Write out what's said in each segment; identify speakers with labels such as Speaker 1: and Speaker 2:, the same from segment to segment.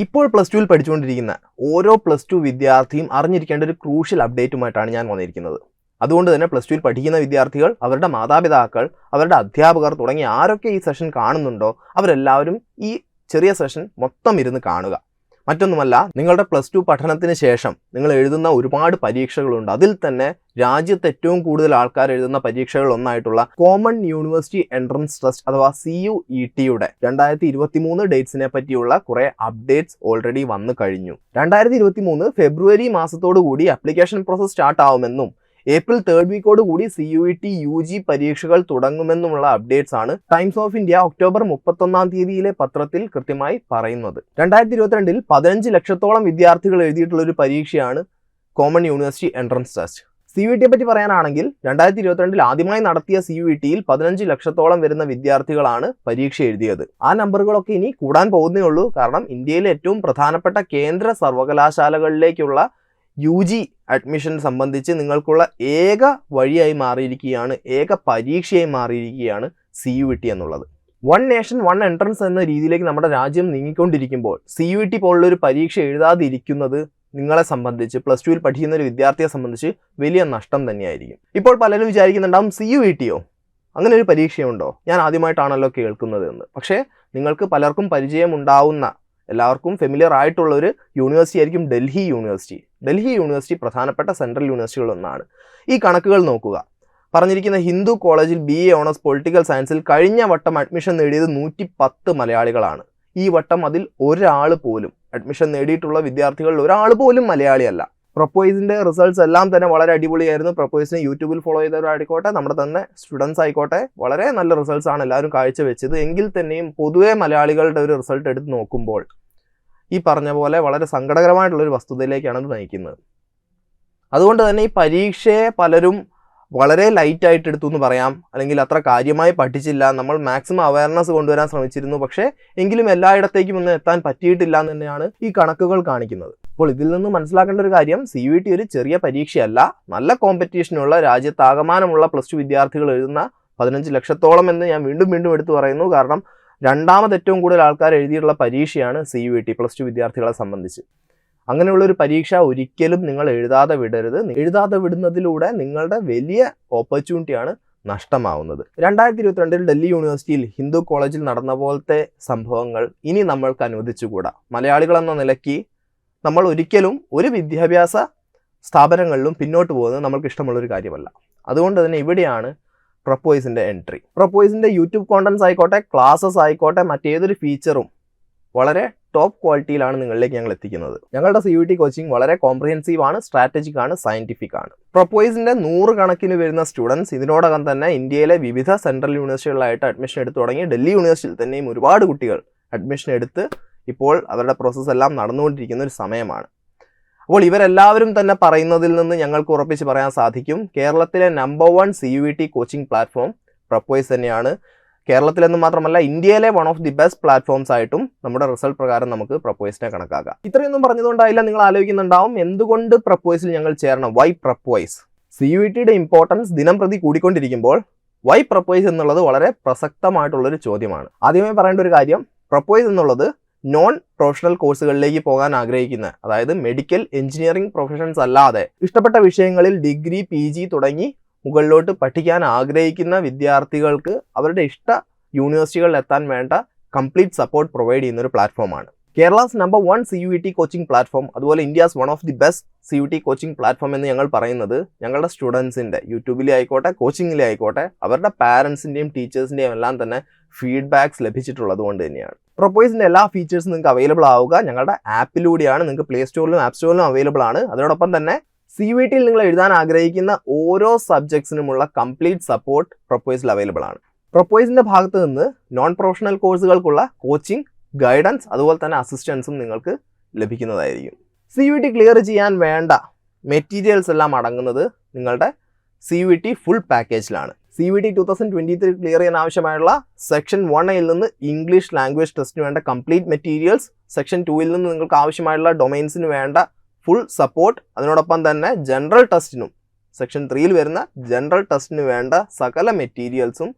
Speaker 1: ഇപ്പോൾ പ്ലസ് ടുവിൽ പഠിച്ചുകൊണ്ടിരിക്കുന്ന ഓരോ പ്ലസ് ടു വിദ്യാർത്ഥിയും അറിഞ്ഞിരിക്കേണ്ട ഒരു ക്രൂഷ്യൽ അപ്ഡേറ്റുമായിട്ടാണ് ഞാൻ വന്നിരിക്കുന്നത്. അതുകൊണ്ട് തന്നെ പ്ലസ് ടുവിൽ പഠിക്കുന്ന വിദ്യാർത്ഥികൾ, അവരുടെ മാതാപിതാക്കൾ, അവരുടെ അധ്യാപകർ തുടങ്ങി ആരൊക്കെ ഈ സെഷൻ കാണുന്നുണ്ടോ അവരെല്ലാവരും ഈ ചെറിയ സെഷൻ മൊത്തം ഇരുന്ന് കാണുക. മറ്റൊന്നുമല്ല, നിങ്ങളുടെ പ്ലസ് ടു പഠനത്തിന് ശേഷം നിങ്ങൾ എഴുതുന്ന ഒരുപാട് പരീക്ഷകളുണ്ട്. അതിൽ തന്നെ രാജ്യത്ത് ഏറ്റവും കൂടുതൽ ആൾക്കാർ എഴുതുന്ന പരീക്ഷകൾ ഒന്നായിട്ടുള്ള കോമൺ യൂണിവേഴ്സിറ്റി എൻട്രൻസ് ടെസ്റ്റ് അഥവാ CUETയുടെ 2023 ഡേറ്റ്സിനെ പറ്റിയുള്ള കുറെ അപ്ഡേറ്റ്സ് ഓൾറെഡി വന്നു കഴിഞ്ഞു. 2023 ഫെബ്രുവരി മാസത്തോടു കൂടി ആപ്ലിക്കേഷൻ പ്രോസസ് സ്റ്റാർട്ട് ആവുമെന്നും ഏപ്രിൽ 3rd വീക്കോട് കൂടി CUET UG പരീക്ഷകൾ തുടങ്ങുമെന്നുമുള്ള അപ്ഡേറ്റ്സ് ആണ് ടൈംസ് ഓഫ് ഇന്ത്യ ഒക്ടോബർ 31 പത്രത്തിൽ കൃത്യമായി പറയുന്നത്. 2022 15 ലക്ഷത്തോളം വിദ്യാർത്ഥികൾ എഴുതിയിട്ടുള്ള ഒരു പരീക്ഷയാണ് common university entrance test. CUET പറ്റി പറയാനാണെങ്കിൽ 2022 ആദ്യമായി നടത്തിയ CUETയിൽ 15 ലക്ഷത്തോളം വരുന്ന വിദ്യാർത്ഥികളാണ് പരീക്ഷ എഴുതിയത്. ആ നമ്പറുകളൊക്കെ ഇനി കൂടാൻ പോകുന്നേ ഉള്ളൂ. കാരണം ഇന്ത്യയിലെ ഏറ്റവും പ്രധാനപ്പെട്ട കേന്ദ്ര സർവകലാശാലകളിലേക്കുള്ള UG അഡ്മിഷൻ സംബന്ധിച്ച് നിങ്ങൾക്കുള്ള ഏക വഴിയായി മാറിയിരിക്കുകയാണ്, ഏക പരീക്ഷയായി മാറിയിരിക്കുകയാണ് CUET എന്നുള്ളത്. വൺ നേഷൻ വൺ എൻട്രൻസ് എന്ന രീതിയിലേക്ക് നമ്മുടെ രാജ്യം നീങ്ങിക്കൊണ്ടിരിക്കുമ്പോൾ CUET പോലുള്ളൊരു പരീക്ഷ എഴുതാതിരിക്കുന്നത് നിങ്ങളെ സംബന്ധിച്ച്, പ്ലസ് ടുവിൽ പഠിക്കുന്ന ഒരു വിദ്യാർത്ഥിയെ സംബന്ധിച്ച് വലിയ നഷ്ടം തന്നെയായിരിക്കും. ഇപ്പോൾ പലരും വിചാരിക്കുന്നുണ്ടാവും, CUETയോ അങ്ങനെ ഒരു പരീക്ഷയുണ്ടോ, ഞാൻ ആദ്യമായിട്ടാണല്ലോ കേൾക്കുന്നത് എന്ന്. പക്ഷേ നിങ്ങൾക്ക് പലർക്കും പരിചയമുണ്ടാവുന്ന, എല്ലാവർക്കും ഫെമിലിയർ ആയിട്ടുള്ള ഒരു യൂണിവേഴ്സിറ്റി ആയിരിക്കും ഡൽഹി യൂണിവേഴ്സിറ്റി. ഡൽഹി യൂണിവേഴ്സിറ്റി പ്രധാനപ്പെട്ട സെൻട്രൽ യൂണിവേഴ്സിറ്റികളൊന്നാണ്. ഈ കണക്കുകൾ നോക്കുക. പറഞ്ഞിരിക്കുന്ന ഹിന്ദു കോളേജിൽ BA ഓണേഴ്സ് പൊളിറ്റിക്കൽ സയൻസിൽ കഴിഞ്ഞ വട്ടം അഡ്മിഷൻ നേടിയത് 110 മലയാളികളാണ്. ഈ വട്ടം അതിൽ ഒരാൾ പോലും, അഡ്മിഷൻ നേടിയിട്ടുള്ള വിദ്യാർത്ഥികളിൽ ഒരാൾ പോലും മലയാളിയല്ല. പ്രൊപ്പോയ്സിൻ്റെ റിസൾട്ട്സ് എല്ലാം തന്നെ വളരെ അടിപൊളിയായിരുന്നു. പ്രൊപ്പോയ്സിനെ യൂട്യൂബിൽ ഫോളോ ചെയ്തവരായിക്കോട്ടെ, നമ്മുടെ തന്നെ സ്റ്റുഡൻസ് ആയിക്കോട്ടെ, വളരെ നല്ല റിസൾട്ട്സ് ആണ് എല്ലാവരും കാഴ്ചവെച്ചത്. എങ്കിൽ തന്നെയും പൊതുവെ മലയാളികളുടെ ഒരു റിസൾട്ട് എടുത്ത് നോക്കുമ്പോൾ ഈ പറഞ്ഞ പോലെ വളരെ സങ്കടകരമായിട്ടുള്ളൊരു വസ്തുതയിലേക്കാണ് ഇത് നയിക്കുന്നത്. അതുകൊണ്ട് തന്നെ ഈ പരീക്ഷയെ പലരും വളരെ ലൈറ്റായിട്ട് എടുത്തു എന്ന് പറയാം, അല്ലെങ്കിൽ അത്ര കാര്യമായി പഠിച്ചില്ല. നമ്മൾ മാക്സിമം അവയർനെസ് കൊണ്ടുവരാൻ ശ്രമിച്ചിരുന്നു, പക്ഷേ എങ്കിലും എല്ലായിടത്തേക്കും ഒന്നും എത്താൻ പറ്റിയിട്ടില്ല എന്ന് തന്നെയാണ് ഈ കണക്കുകൾ കാണിക്കുന്നത്. അപ്പോൾ ഇതിൽ നിന്ന് മനസ്സിലാക്കേണ്ട ഒരു കാര്യം, CUET ഒരു ചെറിയ പരീക്ഷയല്ല. നല്ല കോമ്പറ്റീഷനുള്ള, രാജ്യത്താകമാനമുള്ള പ്ലസ് ടു വിദ്യാർത്ഥികൾ എഴുതുന്ന 15 ലക്ഷത്തോളം എന്ന് ഞാൻ വീണ്ടും എടുത്തു പറയുന്നു. കാരണം രണ്ടാമത് ഏറ്റവും കൂടുതൽ ആൾക്കാർ എഴുതിയിട്ടുള്ള പരീക്ഷയാണ് CUET പ്ലസ് ടു വിദ്യാർത്ഥികളെ സംബന്ധിച്ച്. അങ്ങനെയുള്ളൊരു പരീക്ഷ ഒരിക്കലും നിങ്ങൾ എഴുതാതെ വിടരുത്. എഴുതാതെ വിടുന്നതിലൂടെ നിങ്ങളുടെ വലിയ ഓപ്പർച്യൂണിറ്റിയാണ് നഷ്ടമാവുന്നത്. 2022 ഡൽഹി യൂണിവേഴ്സിറ്റിയിൽ ഹിന്ദു കോളേജിൽ നടന്ന പോലത്തെ സംഭവങ്ങൾ ഇനി നമ്മൾക്ക് അനുവദിച്ചുകൂടാ. മലയാളികൾ എന്ന നിലയ്ക്ക് നമ്മൾ ഒരിക്കലും ഒരു വിദ്യാഭ്യാസ സ്ഥാപനങ്ങളിലും പിന്നോട്ട് പോകുന്നത് നമ്മൾക്ക് ഇഷ്ടമുള്ളൊരു കാര്യമല്ല. അതുകൊണ്ട് തന്നെ ഇവിടെയാണ് പ്രപ്പോയ്സിൻ്റെ എൻട്രി. പ്രപ്പോയ്സിൻ്റെ യൂട്യൂബ് കോണ്ടൻസ് ആയിക്കോട്ടെ, ക്ലാസ്സസ് ആയിക്കോട്ടെ, മറ്റേതൊരു ഫീച്ചറും വളരെ ടോപ്പ് ക്വാളിറ്റിയിലാണ് നിങ്ങളിലേക്ക് ഞങ്ങൾ എത്തിക്കുന്നത്. ഞങ്ങളുടെ CUET കോച്ചിങ് വളരെ കോംപ്രിഹെൻസീവ് ആണ്, സ്ട്രാറ്റജിക് ആണ്, സയൻറ്റിഫിക് ആണ്. പ്രപ്പോയ്സിൻ്റെ 100 കണക്കിന് വരുന്ന സ്റ്റുഡൻസ് ഇതിനോടകം തന്നെ ഇന്ത്യയിലെ വിവിധ സെൻട്രൽ യൂണിവേഴ്സിറ്റികളിലായിട്ട് അഡ്മിഷൻ എടുത്തു തുടങ്ങി. ഡൽഹി യൂണിവേഴ്സിറ്റിയിൽ തന്നെയും ഒരുപാട് കുട്ടികൾ അഡ്മിഷൻ എടുത്ത് ഇപ്പോൾ അവരുടെ പ്രോസസ്സ് എല്ലാം നടന്നുകൊണ്ടിരിക്കുന്ന ഒരു സമയമാണ്. അപ്പോൾ ഇവരെല്ലാവരും തന്നെ പറയുന്നതിൽ നിന്ന് ഞങ്ങൾക്ക് ഉറപ്പിച്ച് പറയാൻ സാധിക്കും, കേരളത്തിലെ No. 1 CUET കോച്ചിങ് പ്ലാറ്റ്ഫോം പ്രപ്പോയ്സ് തന്നെയാണ്. കേരളത്തിലെന്ന് മാത്രമല്ല, ഇന്ത്യയിലെ one of the best platforms ആയിട്ടും നമ്മുടെ റിസൾട്ട് പ്രകാരം നമുക്ക് പ്രപ്പോയ്സിനെ കണക്കാക്കാം. ഇത്രയൊന്നും പറഞ്ഞതുകൊണ്ടായില്ല നിങ്ങൾ ആലോചിക്കുന്നുണ്ടാവും, എന്തുകൊണ്ട് പ്രപ്പോയ്സിൽ ഞങ്ങൾ ചേരണം, വൈ പ്രപ്പോയ്സ്? CUETയുടെ ഇമ്പോർട്ടൻസ് ദിനം പ്രതി കൂടിക്കൊണ്ടിരിക്കുമ്പോൾ വൈ പ്രപ്പോയ്സ് എന്നുള്ളത് വളരെ പ്രസക്തമായിട്ടുള്ളൊരു ചോദ്യമാണ്. ആദ്യമേ പറയേണ്ട ഒരു കാര്യം, പ്രപ്പോയ്സ് എന്നുള്ളത് നോൺ പ്രൊഫഷണൽ കോഴ്സുകളിലേക്ക് പോകാൻ ആഗ്രഹിക്കുന്ന, അതായത് മെഡിക്കൽ, എഞ്ചിനീയറിംഗ് പ്രൊഫഷൻസ് അല്ലാതെ ഇഷ്ടപ്പെട്ട വിഷയങ്ങളിൽ ഡിഗ്രി, PG തുടങ്ങി മുകളിലോട്ട് പഠിക്കാൻ ആഗ്രഹിക്കുന്ന വിദ്യാർത്ഥികൾക്ക് അവരുടെ ഇഷ്ട യൂണിവേഴ്സിറ്റികളിൽ എത്താൻ വേണ്ട കംപ്ലീറ്റ് സപ്പോർട്ട് പ്രൊവൈഡ് ചെയ്യുന്ന ഒരു പ്ലാറ്റ്ഫോമാണ്. Kerala's No. 1 CUET coaching platform, അതുപോലെ India's one of the best CUET coaching platform എന്ന് ഞങ്ങൾ പറയുന്നത് ഞങ്ങളുടെ സ്റ്റുഡൻസിൻ്റെ യൂട്യൂബിലെ ആയിക്കോട്ടെ, കോച്ചിങ്ങിലെ ആയിക്കോട്ടെ, അവരുടെ പാരൻസിൻ്റെയും ടീച്ചേഴ്സിൻ്റെയും എല്ലാം തന്നെ ഫീഡ്ബാക്സ് ലഭിച്ചിട്ടുള്ളത് കൊണ്ട് തന്നെയാണ്. പ്രപ്പോയ്സിൻ്റെ എല്ലാ ഫീച്ചേഴ്സും നിങ്ങൾക്ക് അവൈലബിൾ ആവുക ഞങ്ങളുടെ ആപ്പിലൂടെയാണ്. നിങ്ങൾക്ക് പ്ലേ സ്റ്റോറിലും ആപ്പ് സ്റ്റോറിലും അവൈലബിൾ ആണ്. അതോടൊപ്പം തന്നെ CUETയിൽ നിങ്ങൾ എഴുതാൻ ആഗ്രഹിക്കുന്ന ഓരോ സബ്ജക്ട്സിനുമുള്ള കംപ്ലീറ്റ് സപ്പോർട്ട് പ്രപ്പോയ്സിൽ അവൈലബിൾ ആണ്. പ്രപ്പോയ്സിൻ്റെ ഭാഗത്ത് നിന്ന് നോൺ പ്രൊഫഷണൽ കോഴ്സുകൾക്കുള്ള കോച്ചിങ്, ഗൈഡൻസ്, അതുപോലെ തന്നെ അസിസ്റ്റൻസും നിങ്ങൾക്ക് ലഭിക്കുന്നതായിരിക്കും. CUET ക്ലിയർ ചെയ്യാൻ വേണ്ട മെറ്റീരിയൽസ് എല്ലാം അടങ്ങുന്നത് നിങ്ങളുടെ CUET ഫുൾ പാക്കേജിലാണ്. CUET 2023 ക്ലിയർ ചെയ്യാൻ ആവശ്യമായുള്ള സെക്ഷൻ 1ൽ നിന്ന് ഇംഗ്ലീഷ് ലാംഗ്വേജ് ടെസ്റ്റിന് വേണ്ട കംപ്ലീറ്റ് മെറ്റീരിയൽസ്, സെക്ഷൻ 2ൽ നിന്ന് നിങ്ങൾക്ക് ആവശ്യമായുള്ള ഡൊമൈൻസിന് വേണ്ട ഫുൾ സപ്പോർട്ട്, അതിനോടൊപ്പം തന്നെ ജനറൽ ടെസ്റ്റിനും സെക്ഷൻ 3ൽ വരുന്ന ജനറൽ ടെസ്റ്റിന് വേണ്ട സകല മെറ്റീരിയൽസും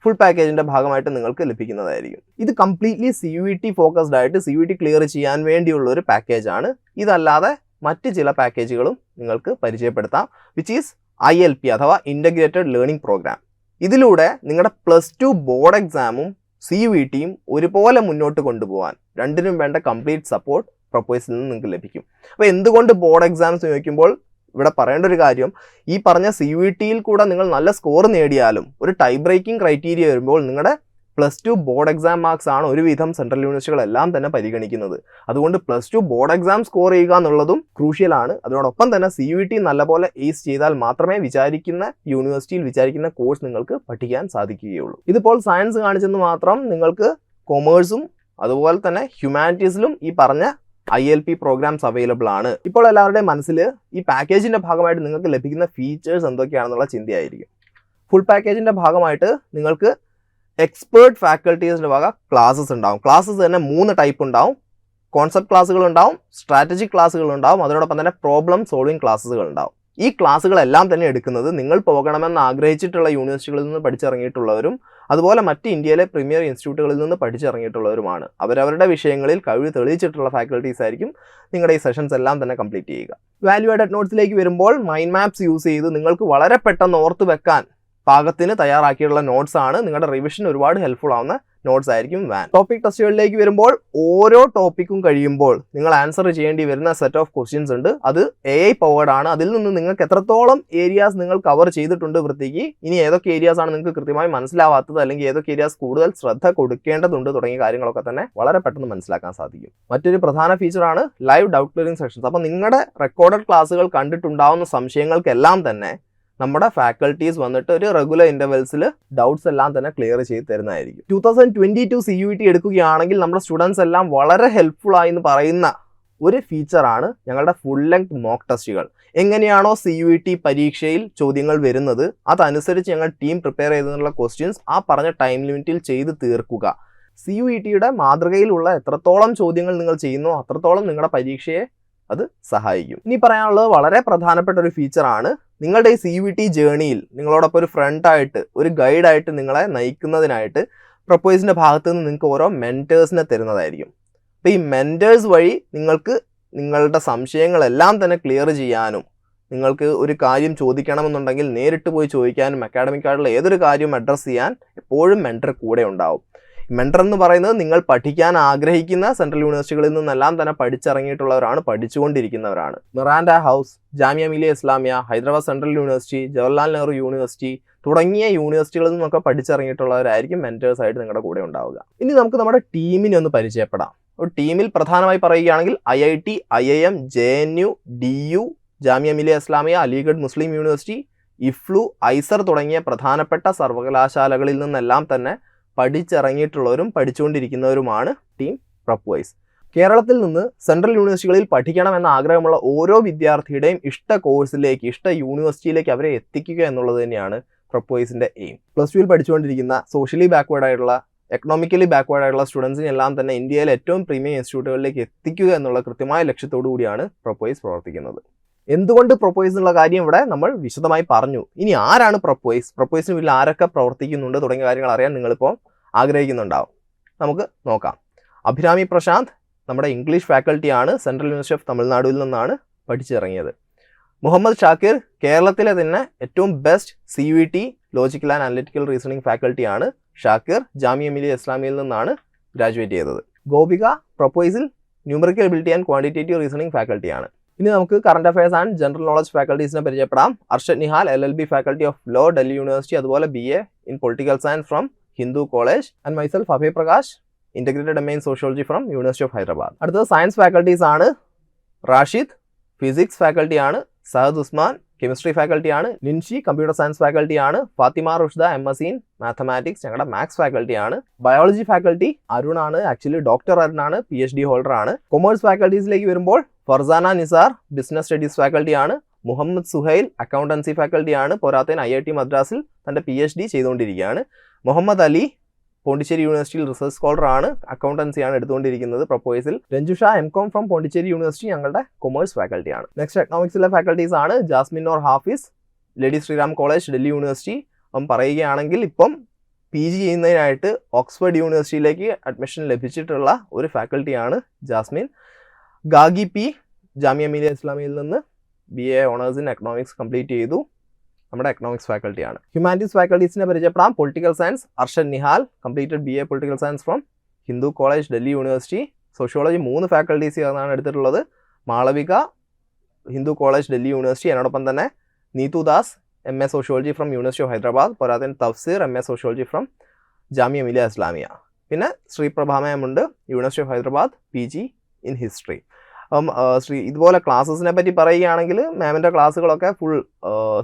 Speaker 1: ഫുൾ പാക്കേജിൻ്റെ ഭാഗമായിട്ട് നിങ്ങൾക്ക് ലഭിക്കുന്നതായിരിക്കും. ഇത് കംപ്ലീറ്റ്ലി CUET ഫോക്കസ്ഡ് ആയിട്ട് CUET ക്ലിയർ ചെയ്യാൻ വേണ്ടിയുള്ള ഒരു പാക്കേജാണ്. ഇതല്ലാതെ മറ്റ് ചില പാക്കേജുകളും നിങ്ങൾക്ക് പരിചയപ്പെടുത്താം, വിച്ച് ഈസ് ILP അഥവാ ഇൻ്റഗ്രേറ്റഡ് ലേണിംഗ് പ്രോഗ്രാം. ഇതിലൂടെ നിങ്ങളുടെ +2 ബോർഡ് എക്സാമും CUETയും ഒരുപോലെ മുന്നോട്ട് കൊണ്ടുപോകാൻ രണ്ടിനും വേണ്ട കംപ്ലീറ്റ് സപ്പോർട്ട് പ്രൊപ്പോയ്സിൽ നിന്ന് നിങ്ങൾക്ക് ലഭിക്കും. അപ്പോൾ എന്തുകൊണ്ട് ബോർഡ് എക്സാംസ് ചോദിക്കുമ്പോൾ ഇവിടെ പറയേണ്ട ഒരു കാര്യം, ഈ പറഞ്ഞ CUETയിൽ കൂടെ നിങ്ങൾ നല്ല സ്കോർ നേടിയാലും ഒരു ടൈ ബ്രേക്കിംഗ് ക്രൈറ്റീരിയ വരുമ്പോൾ നിങ്ങളുടെ +2 ബോർഡ് എക്സാം മാർക്സ് ആണ് ഒരുവിധം സെൻട്രൽ യൂണിവേഴ്സിറ്റികളെല്ലാം തന്നെ പരിഗണിക്കുന്നത്. അതുകൊണ്ട് +2 ബോർഡ് എക്സാം സ്കോർ ചെയ്യുക എന്നുള്ളതും ക്രൂഷ്യലാണ്. അതോടൊപ്പം തന്നെ CUET നല്ലപോലെ ഏസ് ചെയ്താൽ മാത്രമേ വിചാരിക്കുന്ന യൂണിവേഴ്സിറ്റിയിൽ വിചാരിക്കുന്ന കോഴ്സ് നിങ്ങൾക്ക് പഠിക്കാൻ സാധിക്കുകയുള്ളൂ. ഇതിപ്പോൾ സയൻസ് കാണിച്ചെന്ന് മാത്രം നിങ്ങൾക്ക് കൊമേഴ്സും അതുപോലെ തന്നെ ഹ്യൂമാനിറ്റീസിലും ഈ പറഞ്ഞ ILP പ്രോഗ്രാംസ് അവൈലബിൾ ആണ്. ഇപ്പോൾ എല്ലാവരുടെയും മനസ്സിൽ ഈ പാക്കേജിൻ്റെ ഭാഗമായിട്ട് നിങ്ങൾക്ക് ലഭിക്കുന്ന ഫീച്ചേഴ്സ് എന്തൊക്കെയാണെന്നുള്ള ചിന്തയായിരിക്കും. ഫുൾ പാക്കേജിൻ്റെ ഭാഗമായിട്ട് നിങ്ങൾക്ക് എക്സ്പേർട്ട് ഫാക്കൽറ്റീസിൻ്റെ വക ക്ലാസ്സസ് ഉണ്ടാവും. ക്ലാസ്സസ് തന്നെ 3 ടൈപ്പ് ഉണ്ടാവും. കോൺസെപ്റ്റ് ക്ലാസ്സുകൾ ഉണ്ടാവും, സ്ട്രാറ്റജിക് ക്ലാസ്സുകൾ ഉണ്ടാവും, അതോടൊപ്പം തന്നെ പ്രോബ്ലം സോൾവിങ് ക്ലാസ്സുകൾ ഉണ്ടാവും. ഈ ക്ലാസ്സുകളെല്ലാം തന്നെ എടുക്കുന്നത് നിങ്ങൾ പോകണമെന്ന് ആഗ്രഹിച്ചിട്ടുള്ള യൂണിവേഴ്സിറ്റികളിൽ നിന്ന് പഠിച്ചിറങ്ങിയിട്ടുള്ളവരും അതുപോലെ മറ്റ് ഇന്ത്യയിലെ പ്രീമിയർ ഇൻസ്റ്റിറ്റ്യൂട്ടുകളിൽ നിന്ന് പഠിച്ചിറങ്ങിയിട്ടുള്ളവരുമാണ്. അവരവരുടെ വിഷയങ്ങളിൽ കഴിവ് തെളിയിച്ചിട്ടുള്ള ഫാക്കൽറ്റീസ് ആയിരിക്കും നിങ്ങളുടെ ഈ സെഷൻസ് എല്ലാം തന്നെ കംപ്ലീറ്റ് ചെയ്യുക. വാല്യൂ ആഡഡ് നോട്ട്സിലേക്ക് വരുമ്പോൾ മൈൻഡ് മാപ്സ് യൂസ് ചെയ്ത് നിങ്ങൾക്ക് വളരെ പെട്ടെന്ന് ഓർത്ത് വെക്കാൻ പാകത്തിന് തയ്യാറാക്കിയിട്ടുള്ള നോട്ട്സ് ആണ്. നിങ്ങളുടെ റിവിഷൻ ഒരുപാട് ഹെൽപ്ഫുൾ ആവുന്ന നോട്ട്സ് ആയിരിക്കും വാൻ. ടോപ്പിക് ടെസ്റ്റുകളിലേക്ക് വരുമ്പോൾ ഓരോ ടോപ്പിക്കും കഴിയുമ്പോൾ നിങ്ങൾ ആൻസർ ചെയ്യേണ്ടി വരുന്ന സെറ്റ് ഓഫ് ക്വസ്റ്റ്യൻസ് ഉണ്ട്. അത് AI പവേർഡ് ആണ്. അതിൽ നിന്ന് നിങ്ങൾക്ക് എത്രത്തോളം ഏരിയാസ് നിങ്ങൾ കവർ ചെയ്തിട്ടുണ്ട് വൃത്തിക്ക്, ഇനി ഏതൊക്കെ ഏരിയാസ് ആണ് നിങ്ങൾക്ക് കൃത്യമായി മനസ്സിലാവാത്തത്, അല്ലെങ്കിൽ ഏതൊക്കെ ഏരിയാസ് കൂടുതൽ ശ്രദ്ധ കൊടുക്കേണ്ടതുണ്ട് തുടങ്ങിയ കാര്യങ്ങളൊക്കെ തന്നെ വളരെ പെട്ടെന്ന് മനസ്സിലാക്കാൻ സാധിക്കും. മറ്റൊരു പ്രധാന ഫീച്ചറാണ് ലൈവ് ഡൗട്ട് ക്ലിയറിംഗ് സെഷൻസ്. അപ്പോൾ നിങ്ങളുടെ റെക്കോർഡഡ് ക്ലാസ്സുകൾ കണ്ടിട്ടുണ്ടാവുന്ന സംശയങ്ങൾക്കെല്ലാം തന്നെ നമ്മുടെ ഫാക്കൽറ്റീസ് വന്നിട്ട് ഒരു റെഗുലർ ഇൻ്റർവെൽസിൽ ഡൗട്ട്സ് എല്ലാം തന്നെ ക്ലിയർ ചെയ്ത് തരുന്നതായിരിക്കും. 2022 CUET എടുക്കുകയാണെങ്കിൽ നമ്മുടെ സ്റ്റുഡൻസ് എല്ലാം വളരെ ഹെൽപ്ഫുൾ ആയി എന്ന് പറയുന്ന ഒരു ഫീച്ചറാണ് ഞങ്ങളുടെ ഫുൾ ലെങ്ത് മോക്ക് ടെസ്റ്റുകൾ. എങ്ങനെയാണോ CUET പരീക്ഷയിൽ ചോദ്യങ്ങൾ വരുന്നത് അതനുസരിച്ച് ഞങ്ങൾ ടീം പ്രിപ്പയർ ചെയ്തിട്ടുള്ള ക്വസ്റ്റ്യൻസ് ആ പറഞ്ഞ ടൈം ലിമിറ്റിൽ ചെയ്ത് തീർക്കുക. CUETയുടെ മാതൃകയിലുള്ള എത്രത്തോളം ചോദ്യങ്ങൾ നിങ്ങൾ ചെയ്യുന്നോ അത്രത്തോളം നിങ്ങളുടെ പരീക്ഷയെ അത് സഹായിക്കും. ഇനി പറയാനുള്ളത് വളരെ പ്രധാനപ്പെട്ട ഒരു ഫീച്ചറാണ്. നിങ്ങളുടെ ഈ CUET ജേണിയിൽ നിങ്ങളോടൊപ്പം ഒരു ഫ്രണ്ടായിട്ട് ഒരു ഗൈഡായിട്ട് നിങ്ങളെ നയിക്കുന്നതിനായിട്ട് പ്രൊപ്പോയ്സിൻ്റെ ഭാഗത്ത് നിന്ന് നിങ്ങൾക്ക് ഓരോ മെൻറ്റേഴ്സിനെ തരുന്നതായിരിക്കും. അപ്പോൾ ഈ മെൻറ്റേഴ്സ് വഴി നിങ്ങൾക്ക് നിങ്ങളുടെ സംശയങ്ങളെല്ലാം തന്നെ ക്ലിയർ ചെയ്യാനും നിങ്ങൾക്ക് ഒരു കാര്യം ചോദിക്കണമെന്നുണ്ടെങ്കിൽ നേരിട്ട് പോയി ചോദിക്കാനും അക്കാഡമിക്കായിട്ടുള്ള ഏതൊരു കാര്യവും അഡ്രസ്സ് ചെയ്യാൻ എപ്പോഴും മെൻറ്റർ കൂടെ ഉണ്ടാവും. മെൻറ്റർ എന്ന് പറയുന്നത് നിങ്ങൾ പഠിക്കാൻ ആഗ്രഹിക്കുന്ന സെൻട്രൽ യൂണിവേഴ്സിറ്റികളിൽ നിന്നെല്ലാം തന്നെ പഠിച്ചിറങ്ങിയിട്ടുള്ളവരാണ്, പഠിച്ചുകൊണ്ടിരിക്കുന്നവരാണ്. Miranda house, Jamia Millia Islamia, Hyderabad central university, Jawaharlal Nehru university തുടങ്ങിയ യൂണിവേഴ്സിറ്റികളിൽ നിന്നൊക്കെ പഠിച്ചിറങ്ങിയിട്ടുള്ളവരായിരിക്കും മെൻറ്റേഴ്സായിട്ട് നിങ്ങളുടെ കൂടെ ഉണ്ടാവുക. ഇനി നമുക്ക് നമ്മുടെ ടീമിനെ ഒന്ന് പരിചയപ്പെടാം. ഒരു ടീമിൽ പ്രധാനമായി പറയുകയാണെങ്കിൽ IIT, IIM, JNU, DU, Jamia Millia Islamia, Aligarh Muslim university, IFLU, IISER തുടങ്ങിയ പ്രധാനപ്പെട്ട സർവകലാശാലകളിൽ നിന്നെല്ലാം തന്നെ പഠിച്ചിറങ്ങിയിട്ടുള്ളവരും പഠിച്ചുകൊണ്ടിരിക്കുന്നവരുമാണ് ടീം പ്രപ്വൈസ്. കേരളത്തിൽ നിന്ന് സെൻട്രൽ യൂണിവേഴ്സിറ്റികളിൽ പഠിക്കണമെന്ന ആഗ്രഹമുള്ള ഓരോ വിദ്യാർത്ഥിയുടെയും ഇഷ്ട കോഴ്സിലേക്ക്, ഇഷ്ട യൂണിവേഴ്സിറ്റിയിലേക്ക് അവരെ എത്തിക്കുക എന്നുള്ളത് തന്നെയാണ് പ്രപ്വൈസിൻ്റെ എയിം. +2 പഠിച്ചുകൊണ്ടിരിക്കുന്ന സോഷ്യലി ബാക്ക്വേർഡ് ആയിട്ടുള്ള, എക്കണോമിക്കലി ബാക്ക്വേർഡ് ആയിട്ടുള്ള സ്റ്റുഡൻസിനെല്ലാം തന്നെ ഇന്ത്യയിലെ ഏറ്റവും പ്രീമിയം ഇൻസ്റ്റിറ്റ്യൂട്ടുകളിലേക്ക് എത്തിക്കുക എന്നുള്ള കൃത്യമായ ലക്ഷ്യത്തോടു കൂടിയാണ് പ്രപ്വൈസ് പ്രവർത്തിക്കുന്നത്. എന്തുകൊണ്ട് പ്രൊപ്പോയ്സ് എന്നുള്ള കാര്യം ഇവിടെ നമ്മൾ വിശദമായി പറഞ്ഞു. ഇനി ആരാണ് പ്രൊപ്പോയ്സ്, പ്രൊപ്പോയ്സിന് വീട്ടിൽ ആരൊക്കെ പ്രവർത്തിക്കുന്നുണ്ട് തുടങ്ങിയ കാര്യങ്ങൾ അറിയാൻ നിങ്ങളിപ്പോൾ ആഗ്രഹിക്കുന്നുണ്ടാവും. നമുക്ക് നോക്കാം. അഭിരാമി പ്രശാന്ത് നമ്മുടെ ഇംഗ്ലീഷ് ഫാക്കൽറ്റിയാണ്, സെൻട്രൽ യൂണിവേഴ്സിറ്റി ഓഫ് തമിഴ്നാടുവിൽ നിന്നാണ് പഠിച്ചിറങ്ങിയത്. മുഹമ്മദ് ഷാക്കിർ കേരളത്തിലെ തന്നെ ഏറ്റവും best CUET logical and analytical reasoning ഫാക്കൽറ്റിയാണ്. ഷാക്കിർ ജാമിയ മിലിയ ഇസ്ലാമിയയിൽ നിന്നാണ് ഗ്രാജുവേറ്റ് ചെയ്തത്. ഗോപിക പ്രൊപ്പോയ്സിൽ numerical ability and quantitative reasoning ഫാക്കൽറ്റിയാണ്. ഇനി നമുക്ക് current affairs and general knowledge ഫാക്കൽറ്റീസിനെ പരിചയപ്പെടാം. Arshad Nihal LLB faculty of law, Delhi university, അതുപോലെ BA in political science from Hindu college. And myself Abhay Prakash, integrated MA in sociology from university of Hyderabad. അടുത്തത് science faculties ആണ്. Rashid physics ഫാക്കൽറ്റിയാണ്. Sahad Usman chemistry ഫാക്കൽറ്റിയാണ്. നിൻഷി കമ്പ്യൂട്ടർ സയൻസ് ഫാക്കൽറ്റിയാണ്. Fathima Rushda MSc in mathematics ഞങ്ങളുടെ maths ഫാക്കൽറ്റിയാണ്. ബയോളജി ഫാക്കൽറ്റി അരുൺ ആണ്, actually doctor Arun ആണ്, PhD ഹോൾഡർ ആണ്. കൊമേഴ്സ് ഫാക്കൽറ്റീസിലേക്ക് വരുമ്പോൾ ഫർസാന നിസാർ ബിസിനസ് സ്റ്റഡീസ് ഫാക്കൽറ്റിയാണ്. മുഹമ്മദ് സുഹൈൽ അക്കൗണ്ടൻസി ഫാക്കൽറ്റിയാണ്. പോരാത്തതിന് IIT മദ്രാസിൽ തൻ്റെ PhD ചെയ്തുകൊണ്ടിരിക്കുകയാണ്. മുഹമ്മദ് അലി പോണ്ടിച്ചേരി യൂണിവേഴ്സിറ്റിയിൽ റിസർച്ച് സ്കോളർ ആണ്, അക്കൗണ്ടൻസിയാണ് എടുത്തുകൊണ്ടിരിക്കുന്നത് പ്രൊപ്പോയ്സിൽ. Ranjusha MCom from Pondicherry university ഞങ്ങളുടെ കൊമേഴ്സ് ഫാക്കൽറ്റിയാണ്. നെക്സ്റ്റ് എക്കണോമിക്സിലെ ഫാക്കൽറ്റീസ് ആണ്. Jasmine or Hafiz lady Shriram college Delhi university. അപ്പം പറയുകയാണെങ്കിൽ ഇപ്പം PG ചെയ്യുന്നതിനായിട്ട് ഓക്സ്ഫോർഡ് യൂണിവേഴ്സിറ്റിയിലേക്ക് അഡ്മിഷൻ ലഭിച്ചിട്ടുള്ള ഒരു ഫാക്കൽറ്റിയാണ് ജാസ്മിൻ. ഗാഗി പി ജാമിയ മിലിയ ഇസ്ലാമിയിൽ നിന്ന് BA honours in economics complete ചെയ്തു. നമ്മുടെ എക്കണോമിക്സ് ഫാക്കൽറ്റിയാണ്. ഹ്യൂമാനിറ്റീസ് ഫാക്കൽറ്റീസിനെ പരിചയപ്പെടാം. Political science Arshan Nihal completed BA political science from Hindu college Delhi university. Sociology 3 faculties ചേർന്നാണ് എടുത്തിട്ടുള്ളത്. മാളവിക ഹിന്ദു കോളേജ് ഡൽഹി യൂണിവേഴ്സിറ്റി, അതിനോടൊപ്പം തന്നെ Neethu Das MA sociology from university of Hyderabad, പോരാത്തതിന് Tafseer MA sociology from Jamia Millia Islamia. പിന്നെ ശ്രീപ്രഭ മാം ഉണ്ട്, university of Hyderabad, PG in history. അപ്പം ഇതുപോലെ ക്ലാസ്സസിനെ പറ്റി പറയുകയാണെങ്കിൽ മാമിൻ്റെ ക്ലാസ്സുകളൊക്കെ ഫുൾ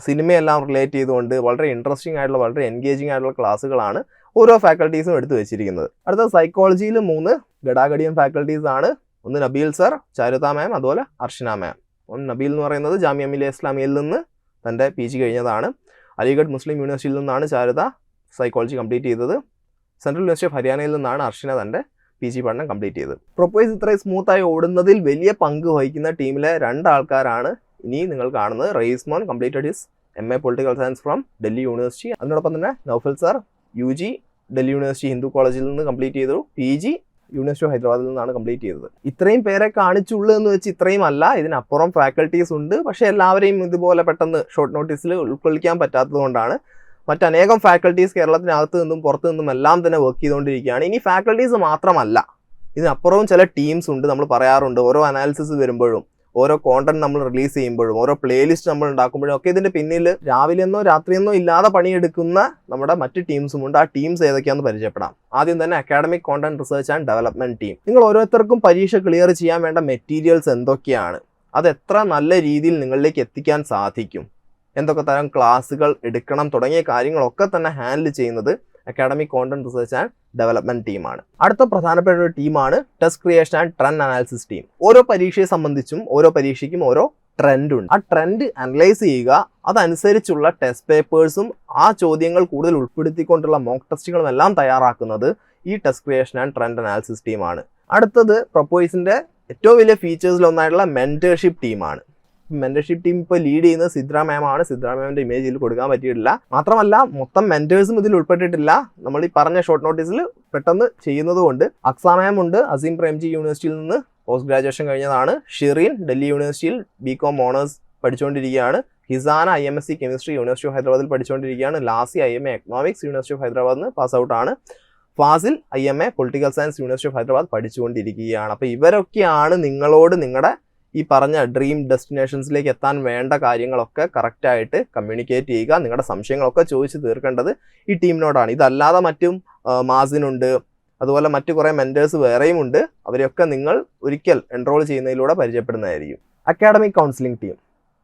Speaker 1: സിനിമയെല്ലാം റിലേറ്റ് ചെയ്തുകൊണ്ട് വളരെ ഇൻട്രസ്റ്റിംഗ് ആയിട്ടുള്ള വളരെ എൻഗേജിങ് ആയിട്ടുള്ള ക്ലാസ്സുകളാണ് ഓരോ ഫാക്കൽറ്റീസും എടുത്തു വെച്ചിരിക്കുന്നത്. അടുത്ത സൈക്കോളജിയിൽ 3 ഗഡാഗഡിയൻ ഫാക്കൽറ്റീസ് ആണ്. ഒന്ന് നബീൽ സർ, ചാരുത മാം, അതുപോലെ അർഷന മാം. നബീൽ എന്ന് പറയുന്നത് ജാമിയ മിലിയ ഇസ്ലാമിയയിൽ നിന്ന് തൻ്റെ PG കഴിഞ്ഞതാണ്. അലിഗഡ് മുസ്ലിം യൂണിവേഴ്സിറ്റിയിൽ നിന്നാണ് ചാരുത സൈക്കോളജി കംപ്ലീറ്റ് ചെയ്തത്. സെൻട്രൽ യൂണിവേഴ്സിറ്റി ഓഫ് ഹരിയാനയിൽ നിന്നാണ് അർഷന തൻ്റെ PG പഠനം കംപ്ലീറ്റ് ചെയ്തത്. പ്രൊപ്പോയ്സ് ഇത്രയും സ്മൂത്തായി ഓടുന്നതിൽ വലിയ പങ്ക് വഹിക്കുന്ന ടീമിലെ 2 ആൾക്കാരാണ് ഇനി നിങ്ങൾ കാണുന്നത്. Raismon completed his MA political science from Delhi university. അതിനോടൊപ്പം തന്നെ Naufal sir UG Delhi university Hindu കോളേജിൽ നിന്ന് കംപ്ലീറ്റ് ചെയ്തു. PG യൂണിവേഴ്സിറ്റി ഓഫ് ഹൈദരാബാദിൽ നിന്നാണ് കംപ്ലീറ്റ് ചെയ്തത്. ഇത്രയും പേരെ കാണിച്ചുള്ളൂ എന്ന് വെച്ച് ഇത്രയും അല്ല, ഇതിനപ്പുറം ഫാക്കൽറ്റീസ് ഉണ്ട്. പക്ഷേ എല്ലാവരെയും ഇതുപോലെ പെട്ടെന്ന് ഷോർട്ട് നോട്ടീസിൽ ഉൾക്കൊള്ളിക്കാൻ പറ്റാത്തത് കൊണ്ടാണ്. മറ്റനേകം ഫാക്കൽറ്റീസ് കേരളത്തിനകത്ത് നിന്നും പുറത്തു നിന്നും എല്ലാം തന്നെ വർക്ക് ചെയ്തുകൊണ്ടിരിക്കുകയാണ്. ഇനി ഫാക്കൽറ്റീസ് മാത്രമല്ല, ഇതിനപ്പുറവും ചില ടീംസ് ഉണ്ട്. നമ്മൾ പറയാറുണ്ട്, ഓരോ അനാലിസിസ് വരുമ്പോഴും ഓരോ കോണ്ടന്റ് നമ്മൾ റിലീസ് ചെയ്യുമ്പോഴും ഓരോ പ്ലേലിസ്റ്റ് നമ്മൾ ഉണ്ടാക്കുമ്പോഴും ഒക്കെ ഇതിൻ്റെ പിന്നിൽ രാവിലെയെന്നോ രാത്രിയെന്നോ ഇല്ലാതെ പണിയെടുക്കുന്ന നമ്മുടെ മറ്റ് ടീംസും ഉണ്ട്. ആ ടീംസ് ഏതൊക്കെയാണെന്ന് പരിചയപ്പെടാം. ആദ്യം തന്നെ academic content research and development team. നിങ്ങൾ ഓരോരുത്തർക്കും പരീക്ഷ ക്ലിയർ ചെയ്യാൻ വേണ്ട മെറ്റീരിയൽസ് എന്തൊക്കെയാണ്, അത് എത്ര നല്ല രീതിയിൽ നിങ്ങളിലേക്ക് എത്തിക്കാൻ സാധിക്കും, എന്തൊക്കെ തരം ക്ലാസ്സുകൾ എടുക്കണം തുടങ്ങിയ കാര്യങ്ങളൊക്കെ തന്നെ ഹാൻഡിൽ ചെയ്യുന്നത് academic content research and development ടീമാണ്. അടുത്ത പ്രധാനപ്പെട്ട ഒരു ടീമാണ് test creation and trend analysis team. ഓരോ പരീക്ഷയെ സംബന്ധിച്ചും ഓരോ പരീക്ഷയ്ക്കും ഓരോ ട്രെൻഡ് ഉണ്ട്. ആ ട്രെൻഡ് അനലൈസ് ചെയ്യുക, അതനുസരിച്ചുള്ള ടെസ്റ്റ് പേപ്പേഴ്സും ആ ചോദ്യങ്ങൾ കൂടുതൽ ഉൾപ്പെടുത്തിക്കൊണ്ടുള്ള മോക്ക് ടെസ്റ്റുകളും എല്ലാം തയ്യാറാക്കുന്നത് ഈ test creation and trend analysis ടീമാണ്. അടുത്തത് പ്രൊപ്പോയ്സിന്റെ ഏറ്റവും വലിയ ഫീച്ചേഴ്സിലൊന്നായിട്ടുള്ള മെന്റർഷിപ്പ് ടീമാണ്. മെന്റർഷിപ്പ് ടീം ഇപ്പോൾ ലീഡ് ചെയ്യുന്നത് സിദ്ര മാം ആണ്. സിദ്ര മാമിന്റെ ഇമേജ് ഇതിൽ കൊടുക്കാൻ പറ്റിയിട്ടില്ല. മാത്രമല്ല മൊത്തം മെന്റേഴ്സും ഇതിൽ ഉൾപ്പെട്ടിട്ടില്ല. നമ്മൾ ഈ പറഞ്ഞ ഷോർട്ട് നോട്ടീസിൽ പെട്ടെന്ന് ചെയ്യുന്നത് കൊണ്ട് അക്സ മാം ഉണ്ട്, അസീം പ്രേംജി യൂണിവേഴ്സിറ്റിയിൽ നിന്ന് പോസ്റ്റ് ഗ്രാജുവേഷൻ കഴിഞ്ഞതാണ്. ഷിറീൻ ഡൽഹി യൂണിവേഴ്സിറ്റിയിൽ BCom ഓണേഴ്സ് പഠിച്ചുകൊണ്ടിരിക്കുകയാണ്. Hisana IMSc chemistry university of ഹൈദരാബാദിൽ പഠിച്ചുകൊണ്ടിരിക്കുകയാണ്. Lasi IMA economics university of ഹൈദരാബാദിൽ നിന്ന് പാസ് ഔട്ട് ആണ്. Fasil IMA political science university of Hyderabad പഠിച്ചുകൊണ്ടിരിക്കുകയാണ്. അപ്പോൾ ഇവരൊക്കെയാണ് നിങ്ങളോട് നിങ്ങളുടെ ഈ പറഞ്ഞ ഡ്രീം ഡെസ്റ്റിനേഷൻസിലേക്ക് എത്താൻ വേണ്ട കാര്യങ്ങളൊക്കെ കറക്റ്റായിട്ട് കമ്മ്യൂണിക്കേറ്റ് ചെയ്യുക. നിങ്ങളുടെ സംശയങ്ങളൊക്കെ ചോദിച്ച് തീർക്കേണ്ടത് ഈ ടീമിനോടാണ്. ഇതല്ലാതെ മറ്റും മാസിനുണ്ട്, അതുപോലെ മറ്റു കുറേ മെൻറ്റേഴ്സ് വേറെയും ഉണ്ട്. അവരെയൊക്കെ നിങ്ങൾ ഒരിക്കൽ എൻറോൾ ചെയ്യുന്നതിലൂടെ പരിചയപ്പെടുന്നതായിരിക്കും. അക്കാഡമിക് കൗൺസിലിംഗ് ടീം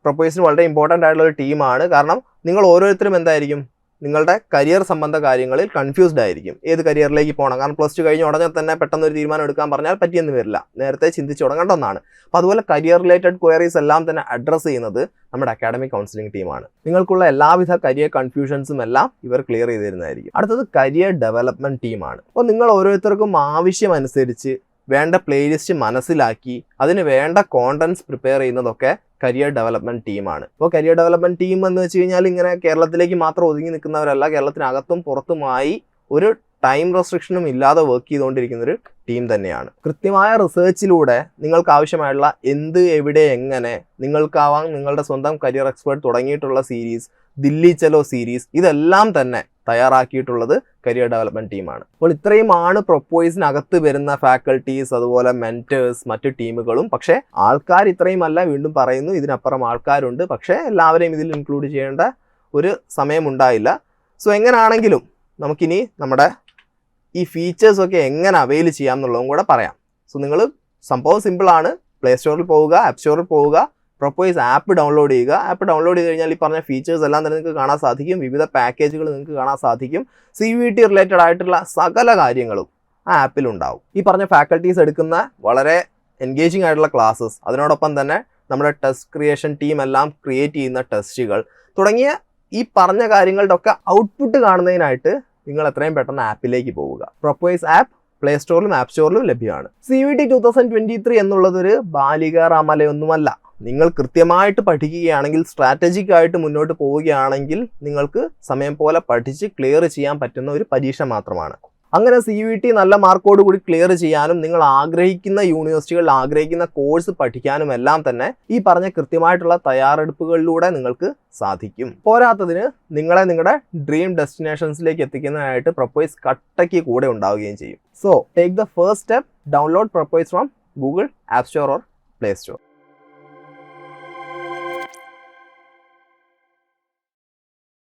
Speaker 1: പ്രൊപ്പോയ്സിന് വളരെ ഇമ്പോർട്ടൻ്റ് ആയിട്ടുള്ള ഒരു ടീമാണ്. കാരണം നിങ്ങൾ ഓരോരുത്തരും എന്തായിരിക്കും, നിങ്ങളുടെ കരിയർ സംബന്ധ കാര്യങ്ങളിൽ കൺഫ്യൂസ്ഡ് ആയിരിക്കും. ഏത് കരിയറിലേക്ക് പോകണം, കാരണം +2 കഴിഞ്ഞ് ഉടനെ തന്നെ പെട്ടെന്ന് ഒരു തീരുമാനം എടുക്കാൻ പറഞ്ഞാൽ പറ്റിയെന്ന് വരില്ല, നേരത്തെ ചിന്തിച്ച് തുടങ്ങേണ്ട ഒന്നാണ്. അപ്പോൾ അതുപോലെ കരിയർ റിലേറ്റഡ് ക്വയറീസ് എല്ലാം തന്നെ അഡ്രസ്സ് ചെയ്യുന്നത് നമ്മുടെ അക്കാഡമിക് കൗൺസിലിംഗ് ടീമാണ്. നിങ്ങൾക്കുള്ള എല്ലാവിധ കരിയർ കൺഫ്യൂഷൻസും എല്ലാം ഇവർ ക്ലിയർ ചെയ്ത് തരുന്നതായിരിക്കും. അടുത്തത് കരിയർ ഡെവലപ്മെന്റ് ടീമാണ്. അപ്പോൾ നിങ്ങൾ ഓരോരുത്തർക്കും ആവശ്യമനുസരിച്ച് വേണ്ട പ്ലേലിസ്റ്റ് മനസ്സിലാക്കി അതിന് വേണ്ട കോണ്ടന്റ്സ് പ്രിപ്പയർ ചെയ്യുന്നതൊക്കെ കരിയർ ഡെവലപ്മെന്റ് ടീമാണ്. അപ്പോൾ കരിയർ ഡെവലപ്മെന്റ് ടീം എന്ന് വെച്ച് കഴിഞ്ഞാൽ ഇങ്ങനെ കേരളത്തിലേക്ക് മാത്രം ഒതുങ്ങി നിൽക്കുന്നവരല്ല, കേരളത്തിനകത്തും പുറത്തുമായി ഒരു ടൈം റെസ്ട്രിക്ഷനും ഇല്ലാതെ വർക്ക് ചെയ്തുകൊണ്ടിരിക്കുന്ന ഒരു ടീം തന്നെയാണ്. കൃത്യമായ റിസർച്ചിലൂടെ നിങ്ങൾക്ക് ആവശ്യമായുള്ള എന്ത്, എവിടെ, എങ്ങനെ നിങ്ങൾക്കാവാം നിങ്ങളുടെ സ്വന്തം കരിയർ എക്സ്പേർട്ട് തുടങ്ങിയിട്ടുള്ള സീരീസ്, ദില്ലി ചലോ സീരീസ്, ഇതെല്ലാം തന്നെ തയ്യാറാക്കിയിട്ടുള്ളത് കരിയർ ഡെവലപ്മെന്റ് ടീമാണ്. അപ്പോൾ ഇത്രയുമാണ് പ്രൊപ്പോയ്സിനകത്ത് വരുന്ന ഫാക്കൽറ്റീസ്, അതുപോലെ മെന്റേഴ്സ്, മറ്റു ടീമുകളും. പക്ഷേ ആൾക്കാർ ഇത്രയുമല്ല, വീണ്ടും പറയുന്നു, ഇതിനപ്പുറം ആൾക്കാരുണ്ട്. പക്ഷേ എല്ലാവരെയും ഇതിൽ ഇൻക്ലൂഡ് ചെയ്യേണ്ട ഒരു സമയമുണ്ടായില്ല. സോ എങ്ങനെയാണെങ്കിലും നമുക്കിനി നമ്മുടെ ഈ ഫീച്ചേഴ്സൊക്കെ എങ്ങനെ അവൈൽ ചെയ്യാം എന്നുള്ളതും കൂടെ പറയാം. സോ നിങ്ങൾ സംഭവം സിമ്പിളാണ്. പ്ലേ സ്റ്റോറിൽ പോവുക, ആപ്പ് സ്റ്റോറിൽ പോവുക, പ്രൊപ്പോയ്സ് ആപ്പ് ഡൗൺലോഡ് ചെയ്യുക. ആപ്പ് ഡൗൺലോഡ് ചെയ്ത് കഴിഞ്ഞാൽ ഈ പറഞ്ഞ ഫീച്ചേഴ്സ് എല്ലാം തന്നെ നിങ്ങൾക്ക് കാണാൻ സാധിക്കും. വിവിധ പാക്കേജുകൾ നിങ്ങൾക്ക് കാണാൻ സാധിക്കും. CUET റിലേറ്റഡ് ആയിട്ടുള്ള സകല കാര്യങ്ങളും ആ ആപ്പിലുണ്ടാവും. ഈ പറഞ്ഞ ഫാക്കൽറ്റീസ് എടുക്കുന്ന വളരെ എൻഗേജിങ് ആയിട്ടുള്ള ക്ലാസ്സസ്, അതിനോടൊപ്പം തന്നെ നമ്മുടെ ടെസ്റ്റ് ക്രിയേഷൻ ടീം എല്ലാം ക്രിയേറ്റ് ചെയ്യുന്ന ടെസ്റ്റുകൾ തുടങ്ങിയ ഈ പറഞ്ഞ കാര്യങ്ങളുടെ ഒക്കെ ഔട്ട്പുട്ട് കാണുന്നതിനായിട്ട് നിങ്ങൾ എത്രയും പെട്ടെന്ന് ആപ്പിലേക്ക് പോവുക. പ്രൊപ്പോയ്സ് ആപ്പ് പ്ലേ സ്റ്റോറിലും ആപ്പ് സ്റ്റോറിലും ലഭ്യമാണ്. CUET 2023 എന്നുള്ളതൊരു ബാലിക റാമലയൊന്നുമല്ല. നിങ്ങൾ കൃത്യമായിട്ട് പഠിക്കുകയാണെങ്കിൽ, സ്ട്രാറ്റജിക് ആയിട്ട് മുന്നോട്ട് പോവുകയാണെങ്കിൽ നിങ്ങൾക്ക് സമയം പോലെ പഠിച്ച് ക്ലിയർ ചെയ്യാൻ പറ്റുന്ന ഒരു പരീക്ഷ മാത്രമാണ്. അങ്ങനെ CUET നല്ല മാർക്കോട് കൂടി ക്ലിയർ ചെയ്യാനും നിങ്ങൾ ആഗ്രഹിക്കുന്ന യൂണിവേഴ്സിറ്റികളിൽ ആഗ്രഹിക്കുന്ന കോഴ്സ് പഠിക്കാനും എല്ലാം തന്നെ ഈ പറഞ്ഞ കൃത്യമായിട്ടുള്ള തയ്യാറെടുപ്പുകളിലൂടെ നിങ്ങൾക്ക് സാധിക്കും. പോരാത്തതിന് നിങ്ങളെ നിങ്ങളുടെ ഡ്രീം ഡെസ്റ്റിനേഷൻസിലേക്ക് എത്തിക്കുന്നതിനായിട്ട് Prepwise കട്ടയ്ക്ക് കൂടെ ഉണ്ടാവുകയും ചെയ്യും. So take the first step, download Prepwise from Google App Store or Play Store.